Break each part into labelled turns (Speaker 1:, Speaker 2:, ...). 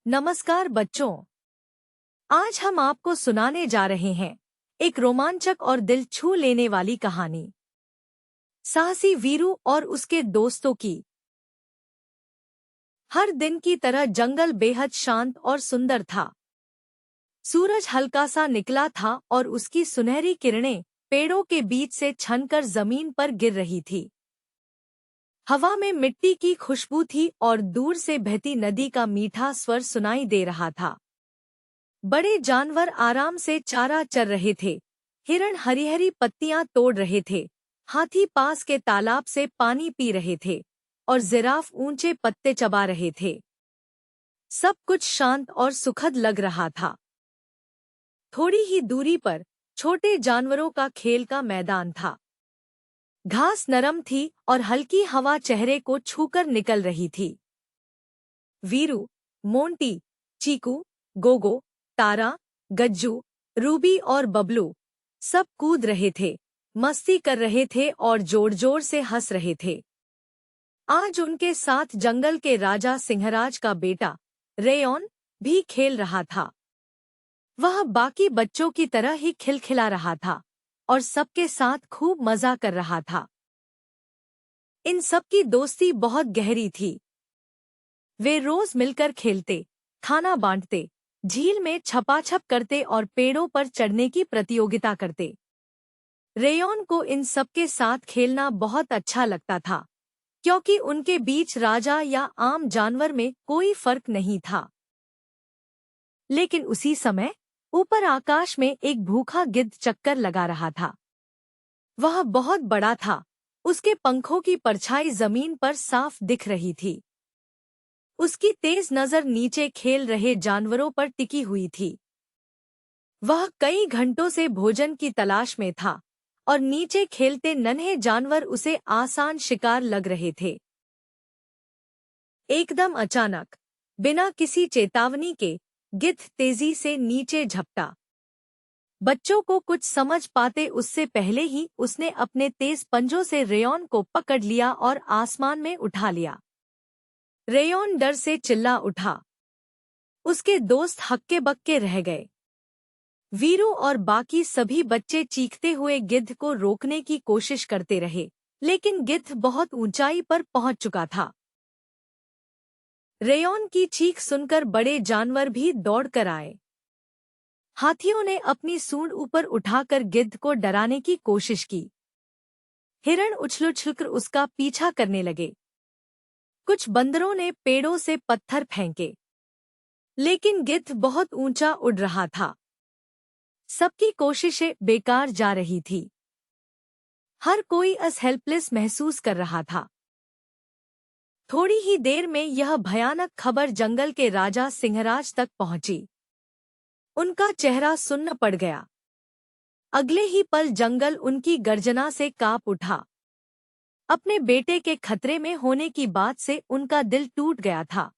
Speaker 1: नमस्कार बच्चों। आज हम आपको सुनाने जा रहे हैं एक रोमांचक और दिल छू लेने वाली कहानी, साहसी वीरू और उसके दोस्तों की। हर दिन की तरह जंगल बेहद शांत और सुंदर था। सूरज हल्का सा निकला था और उसकी सुनहरी किरणें पेड़ों के बीच से छनकर जमीन पर गिर रही थी। हवा में मिट्टी की खुशबू थी और दूर से बहती नदी का मीठा स्वर सुनाई दे रहा था। बड़े जानवर आराम से चारा चर रहे थे। हिरण हरी हरी पत्तियां तोड़ रहे थे, हाथी पास के तालाब से पानी पी रहे थे और जिराफ ऊंचे पत्ते चबा रहे थे। सब कुछ शांत और सुखद लग रहा था। थोड़ी ही दूरी पर छोटे जानवरों का खेल का मैदान था। घास नरम थी और हल्की हवा चेहरे को छूकर निकल रही थी। वीरू, मोंटी, चीकू, गोगो, तारा, गज्जू, रूबी और बबलू सब कूद रहे थे, मस्ती कर रहे थे और जोर जोर से हंस रहे थे। आज उनके साथ जंगल के राजा सिंहराज का बेटा रेयॉन भी खेल रहा था। वह बाकी बच्चों की तरह ही खिलखिला रहा था और सबके साथ खूब मजा कर रहा था। इन सबकी दोस्ती बहुत गहरी थी। वे रोज मिलकर खेलते, खाना बांटते, झील में छपाछप करते और पेड़ों पर चढ़ने की प्रतियोगिता करते। रेयॉन को इन सबके साथ खेलना बहुत अच्छा लगता था, क्योंकि उनके बीच राजा या आम जानवर में कोई फर्क नहीं था। लेकिन उसी समय ऊपर आकाश में एक भूखा गिद्ध चक्कर लगा रहा था। वह बहुत बड़ा था, उसके पंखों की परछाई जमीन पर साफ दिख रही थी। उसकी तेज नजर नीचे खेल रहे जानवरों पर टिकी हुई थी। वह कई घंटों से भोजन की तलाश में था और नीचे खेलते नन्हे जानवर उसे आसान शिकार लग रहे थे। एकदम अचानक, बिना किसी चेतावनी के, गिद्ध तेजी से नीचे झपटा। बच्चों को कुछ समझ पाते उससे पहले ही उसने अपने तेज पंजों से रेयॉन को पकड़ लिया और आसमान में उठा लिया। रेयॉन डर से चिल्ला उठा। उसके दोस्त हक्के बक्के रह गए। वीरू और बाकी सभी बच्चे चीखते हुए गिद्ध को रोकने की कोशिश करते रहे, लेकिन गिद्ध बहुत ऊंचाई पर पहुंच चुका था। रेयॉन की चीख सुनकर बड़े जानवर भी दौड़कर आए। हाथियों ने अपनी सूंड ऊपर उठाकर गिद्ध को डराने की कोशिश की। हिरण उछल-उछलकर उसका पीछा करने लगे। कुछ बंदरों ने पेड़ों से पत्थर फेंके, लेकिन गिद्ध बहुत ऊंचा उड़ रहा था। सबकी कोशिशें बेकार जा रही थी। हर कोई हेल्पलेस महसूस कर रहा था। थोड़ी ही देर में यह भयानक खबर जंगल के राजा सिंहराज तक पहुंची। उनका चेहरा सुन्न पड़ गया। अगले ही पल जंगल उनकी गर्जना से कांप उठा। अपने बेटे के खतरे में होने की बात से उनका दिल टूट गया था।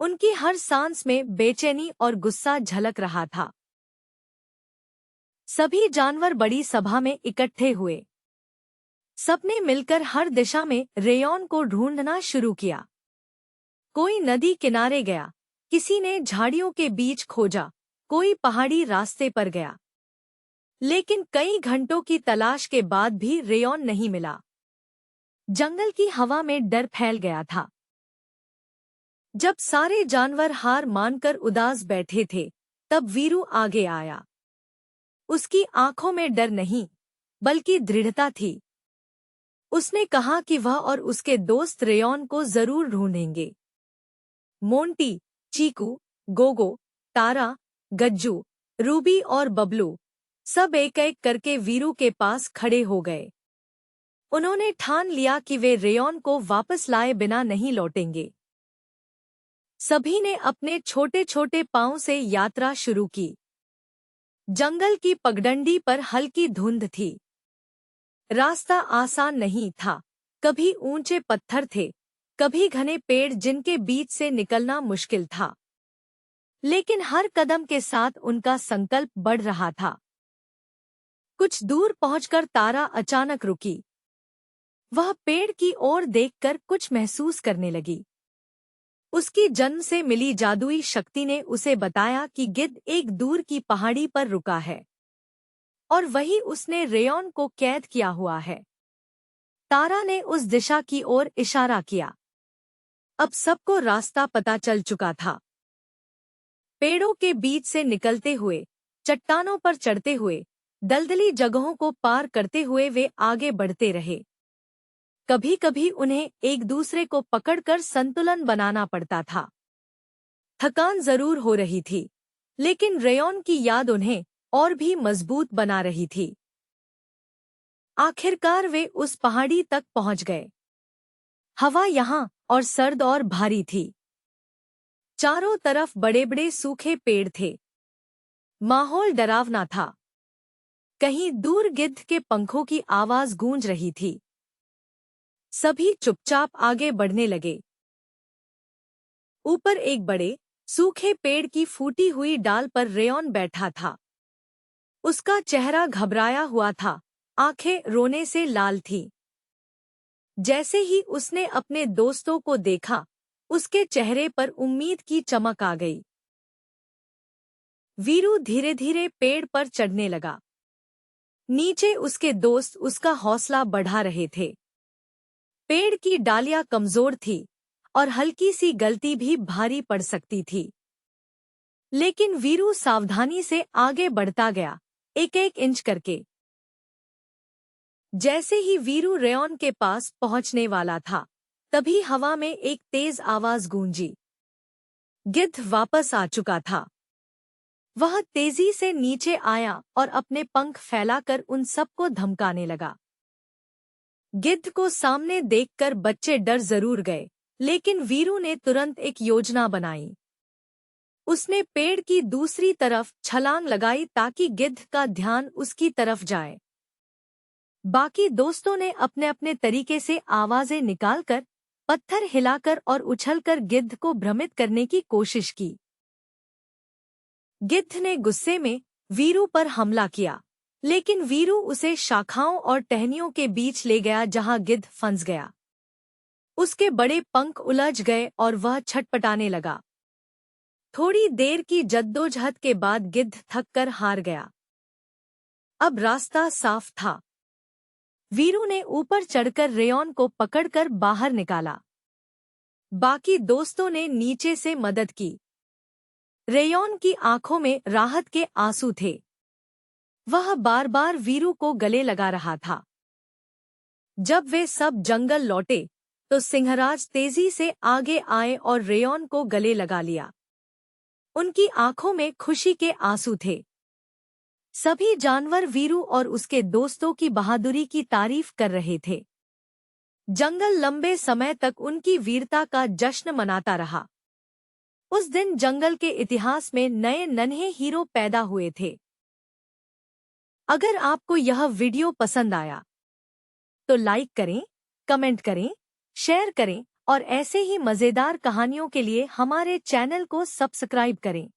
Speaker 1: उनकी हर सांस में बेचैनी और गुस्सा झलक रहा था। सभी जानवर बड़ी सभा में इकट्ठे हुए। सबने मिलकर हर दिशा में रेयॉन को ढूंढना शुरू किया। कोई नदी किनारे गया, किसी ने झाड़ियों के बीच खोजा, कोई पहाड़ी रास्ते पर गया। लेकिन कई घंटों की तलाश के बाद भी रेयॉन नहीं मिला। जंगल की हवा में डर फैल गया था। जब सारे जानवर हार मानकर उदास बैठे थे, तब वीरू आगे आया। उसकी आंखों में डर नहीं, बल्कि दृढ़ता थी। उसने कहा कि वह और उसके दोस्त रेयॉन को जरूर ढूंढेंगे। मोंटी, चीकू, गोगो, तारा, गज्जू, रूबी और बबलू सब एक एक करके वीरू के पास खड़े हो गए। उन्होंने ठान लिया कि वे रेयॉन को वापस लाए बिना नहीं लौटेंगे। सभी ने अपने छोटे छोटे पांव से यात्रा शुरू की। जंगल की पगडंडी पर हल्की धुंध थी। रास्ता आसान नहीं था। कभी ऊंचे पत्थर थे, कभी घने पेड़ जिनके बीच से निकलना मुश्किल था। लेकिन हर कदम के साथ उनका संकल्प बढ़ रहा था। कुछ दूर पहुंचकर तारा अचानक रुकी। वह पेड़ की ओर देखकर कुछ महसूस करने लगी। उसकी जन्म से मिली जादुई शक्ति ने उसे बताया कि गिद्ध एक दूर की पहाड़ी पर रुका है और वही उसने रेयॉन को कैद किया हुआ है। तारा ने उस दिशा की ओर इशारा किया। अब सबको रास्ता पता चल चुका था। पेड़ों के बीच से निकलते हुए, चट्टानों पर चढ़ते हुए, दलदली जगहों को पार करते हुए वे आगे बढ़ते रहे। कभी कभी उन्हें एक दूसरे को पकड़कर संतुलन बनाना पड़ता था। थकान जरूर हो रही थी, लेकिन रेयॉन की याद उन्हें और भी मजबूत बना रही थी। आखिरकार वे उस पहाड़ी तक पहुंच गए। हवा यहाँ और सर्द और भारी थी। चारों तरफ बड़े बड़े सूखे पेड़ थे। माहौल डरावना था। कहीं दूर गिद्ध के पंखों की आवाज गूंज रही थी। सभी चुपचाप आगे बढ़ने लगे। ऊपर एक बड़े सूखे पेड़ की फूटी हुई डाल पर रेयॉन बैठा था। उसका चेहरा घबराया हुआ था, आंखें रोने से लाल थीं। जैसे ही उसने अपने दोस्तों को देखा, उसके चेहरे पर उम्मीद की चमक आ गई। वीरू धीरे धीरे पेड़ पर चढ़ने लगा। नीचे उसके दोस्त उसका हौसला बढ़ा रहे थे। पेड़ की डालियां कमजोर थी और हल्की सी गलती भी भारी पड़ सकती थी। लेकिन वीरू सावधानी से आगे बढ़ता गया, एक एक इंच करके। जैसे ही वीरू रेयॉन के पास पहुंचने वाला था, तभी हवा में एक तेज आवाज गूंजी। गिद्ध वापस आ चुका था। वह तेजी से नीचे आया और अपने पंख फैलाकर उन सबको धमकाने लगा। गिद्ध को सामने देखकर बच्चे डर जरूर गए, लेकिन वीरू ने तुरंत एक योजना बनाई। उसने पेड़ की दूसरी तरफ छलांग लगाई ताकि गिद्ध का ध्यान उसकी तरफ जाए। बाकी दोस्तों ने अपने अपने तरीके से आवाजें निकालकर, पत्थर हिलाकर और उछलकर गिद्ध को भ्रमित करने की कोशिश की। गिद्ध ने गुस्से में वीरू पर हमला किया, लेकिन वीरू उसे शाखाओं और टहनियों के बीच ले गया जहां गिद्ध फंस गया। उसके बड़े पंख उलझ गए और वह छटपटाने लगा। थोड़ी देर की जद्दोजहद के बाद गिद्ध थककर हार गया। अब रास्ता साफ था। वीरू ने ऊपर चढ़कर रेयॉन को पकड़कर बाहर निकाला। बाकी दोस्तों ने नीचे से मदद की। रेयॉन की आंखों में राहत के आंसू थे। वह बार बार वीरू को गले लगा रहा था। जब वे सब जंगल लौटे, तो सिंहराज तेजी से आगे आए और रेयॉन को गले लगा लिया। उनकी आंखों में खुशी के आंसू थे। सभी जानवर वीरू और उसके दोस्तों की बहादुरी की तारीफ कर रहे थे। जंगल लंबे समय तक उनकी वीरता का जश्न मनाता रहा। उस दिन जंगल के इतिहास में नए नन्हे हीरो पैदा हुए थे। अगर आपको यह वीडियो पसंद आया तो लाइक करें, कमेंट करें, शेयर करें और ऐसे ही मजेदार कहानियों के लिए हमारे चैनल को सब्सक्राइब करें।